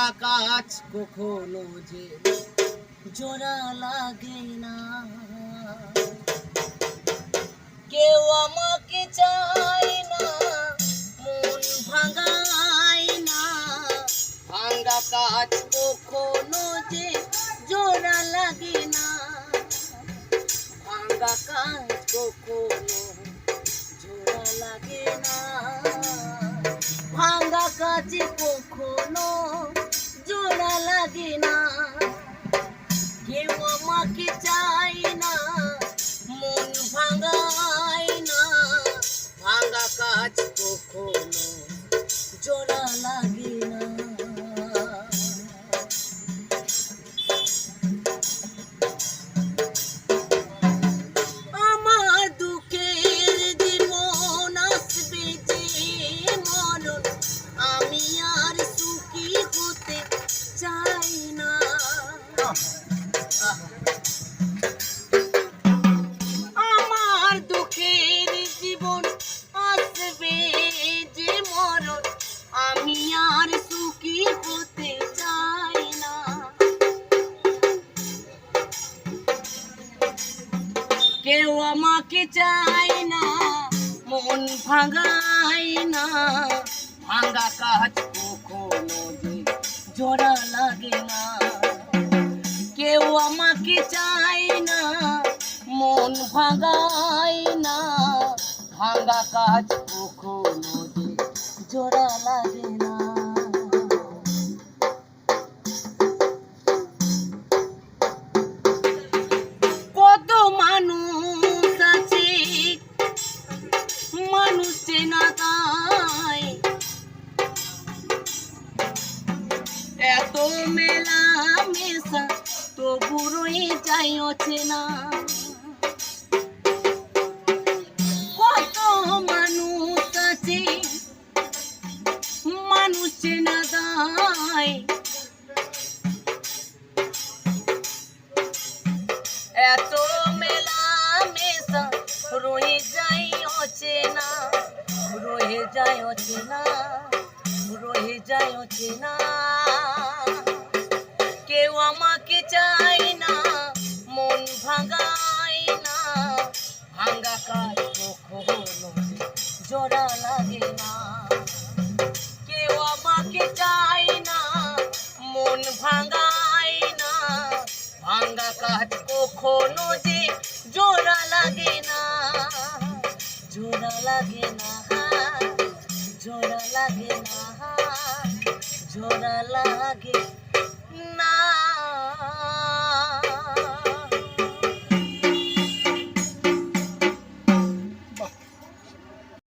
ভাঙা কাজ কখনো যে জোড়া লাগে না। কেউ আমাকে চায় না, মন ভাঙায় না। ভাঙা কাজ কখনো যে জোড়া লাগে না। ভাঙা কাজ কখনো জোড়া লাগে না। ভাঙা কাজ কখনো জোড়া লাগে না। কেউ আমাকে চায় না, মন ভাঙায় না। ভাঙা কাজ কখনো জোড়া লাগে না। আমার দুঃখের জীবন আসবে যে মরণ, আমি আর সুখী হতে চাই না। আমার দুঃখের জীবন আসবে যে মরণ, আমি আর সুখী হতে চাই না। কেউ আমাকে চায় না, মন ভাঙায় না। ভাঙা কাজ কখনো যে জোড়া লাগে না। কেউ আমাকে চায় না, মন ভাঙায় না। ভাঙা কাজ কখনো যে জোড়া লাগে না। কত মানুষ আছে, মানুষ চেনা তাই। এত মেলা মেশা তবু রয়ে যায় অচেনা। কত মানুষ আছে, মানুষ চেনা তাই। এত মেলা মেশা রয়ে যায় অচেনা। রয়ে যায় অচেনা, রয়ে যায় অচেনা। কেউ আমাকে চায় না, মন ভাঙায় না। ভাঙা কাজ কখনো জোড়া লাগে না। কেউ আমাকে চায় না, মন ভাঙায় না। ভাঙা কাজ কখনো যে জোড়া লাগে না। জোড়া লাগে না, জোড়া লাগে না, জোড়া লাগে না।